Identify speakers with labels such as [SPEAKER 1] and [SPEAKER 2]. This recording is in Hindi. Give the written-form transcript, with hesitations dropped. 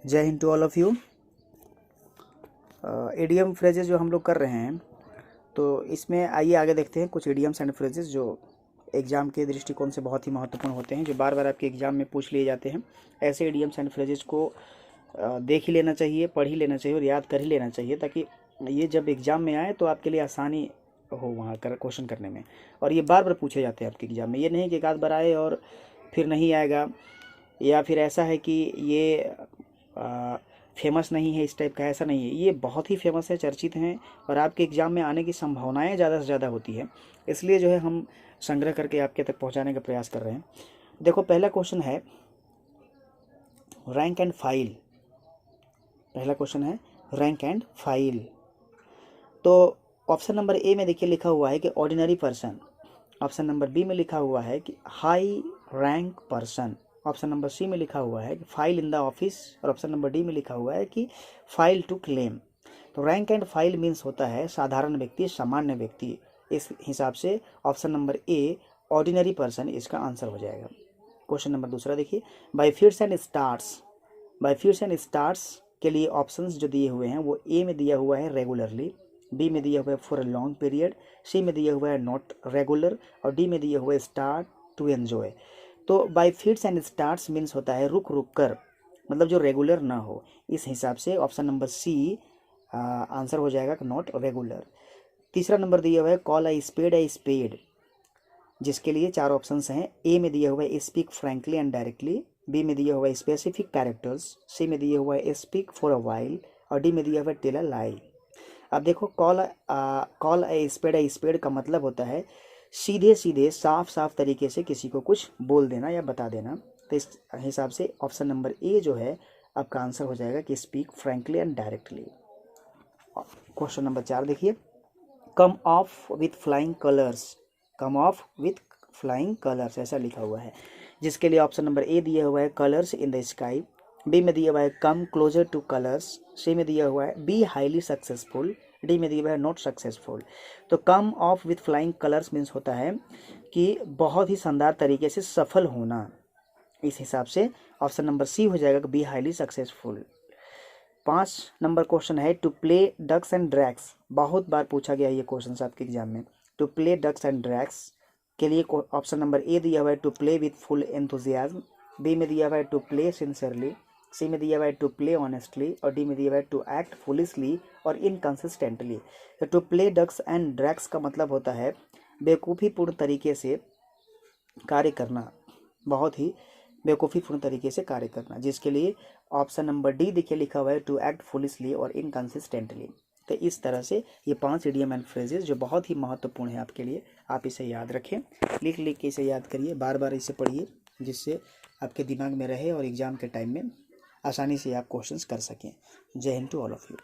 [SPEAKER 1] जय Hind to all of you. Idiom phrases जो हम लोग कर रहे हैं, तो इसमें आइए आगे देखते हैं कुछ इडियम्स एंड फ्रेजेस जो एग्ज़ाम के दृष्टिकोण से बहुत ही महत्वपूर्ण होते हैं, जो बार बार आपके एग्ज़ाम में पूछ लिए जाते हैं। ऐसे इडियम्स एंड फ्रेजेस को देख ही लेना चाहिए, पढ़ ही लेना चाहिए और याद कर ही लेना चाहिए, ताकि ये जब एग्ज़ाम में आए तो आपके लिए आसानी हो वहाँ कर क्वेश्चन करने में। और ये बार बार पूछे जाते हैं आपके एग्ज़ाम में, ये नहीं कि एक आध बार आए और फिर नहीं आएगा, या फिर ऐसा है कि ये फेमस नहीं है, इस टाइप का ऐसा नहीं है। ये बहुत ही फेमस है, चर्चित हैं और आपके एग्ज़ाम में आने की संभावनाएं ज़्यादा से ज़्यादा होती है। इसलिए जो है हम संग्रह करके आपके तक पहुंचाने का प्रयास कर रहे हैं। देखो, पहला क्वेश्चन है रैंक एंड फाइल। पहला क्वेश्चन है रैंक एंड फाइल। तो ऑप्शन नंबर ए में देखिए लिखा हुआ है कि ordinary person. Option number B में लिखा हुआ है कि high rank person. Option number C में लिखा हुआ है कि फाइल इन द ऑफिस। और ऑप्शन नंबर डी में लिखा हुआ है कि फाइल टू क्लेम। तो रैंक एंड फाइल मीन्स होता है साधारण व्यक्ति, सामान्य व्यक्ति। इस हिसाब से ऑप्शन नंबर ए ऑर्डिनरी पर्सन इसका आंसर हो जाएगा। क्वेश्चन नंबर दूसरा देखिए, bye fits and starts. Bye fits and starts के लिए ऑप्शंस जो दिए हुए हैं वो ए में दिया हुआ है रेगुलरली, बी में दिया हुआ है फॉर अ लॉन्ग पीरियड, सी में दिया हुआ है नॉट रेगुलर और डी में दिया हुआ है स्टार्ट टू एन्जॉय। तो bye fits and starts means होता है रुक रुक कर, मतलब जो रेगुलर ना हो। इस हिसाब से ऑप्शन नंबर सी आंसर हो जाएगा नॉट रेगुलर। तीसरा नंबर दिया हुआ है कॉल अ स्पेड, जिसके लिए चार ऑप्शंस हैं। ए में दिया हुआ है speak frankly and directly, B में दिया हुआ है स्पेसिफिक कैरेक्टर्स, सी में दिया हुआ है स्पीक फॉर अ वाइल और डी में दिया हुआ है टेल अ लाई। अब देखो, कॉल ए स्पेड का मतलब होता है सीधे सीधे साफ साफ तरीके से किसी को कुछ बोल देना या बता देना। तो इस हिसाब से ऑप्शन नंबर ए जो है आपका आंसर हो जाएगा कि speak frankly and directly. Question number 4 देखिए, come off with flying colours. Come off with flying colours ऐसा लिखा हुआ है, जिसके लिए ऑप्शन नंबर ए दिया हुआ है colours in the sky, B में दिया हुआ है come closer to colours, C में दिया हुआ है बी हाईली सक्सेसफुल, डी में दिया हुआ है नॉट सक्सेसफुल। तो come off with flying colours means होता है कि बहुत ही शानदार तरीके से सफल होना। इस हिसाब से ऑप्शन नंबर सी हो जाएगा कि be highly successful. 5 number question है to play ducks and drakes. बहुत बार पूछा गया ये क्वेश्चन आपके एग्जाम में। To play ducks and drakes के लिए ऑप्शन नंबर ए दिया हुआ है to play with full enthusiasm, B में दिया हुआ है टू प्ले सिंसियरली, सी में दिया हुआ है टू प्ले ऑनेस्टली और डी में दिया हुआ है टू एक्ट फुलिशली और इनकंसिस्टेंटली। तो to play ducks and drakes का मतलब होता है बेवकूफ़ीपूर्ण तरीके से कार्य करना, बहुत ही बेवकूफ़ीपूर्ण तरीके से कार्य करना, जिसके लिए ऑप्शन नंबर डी देखिए लिखा हुआ है टू एक्ट फुलिशली और इनकंसिस्टेंटली। तो इस तरह से ये 5 इडियम एंड फ्रेजेस जो बहुत ही महत्वपूर्ण है आपके लिए, आप इसे याद रखें, लिख लिख के इसे याद करिए, बार बार इसे पढ़िए, जिससे आपके दिमाग में रहे और एग्ज़ाम के टाइम में आसानी से आप क्वेश्चंस कर सकें। Jai Hind to all of you.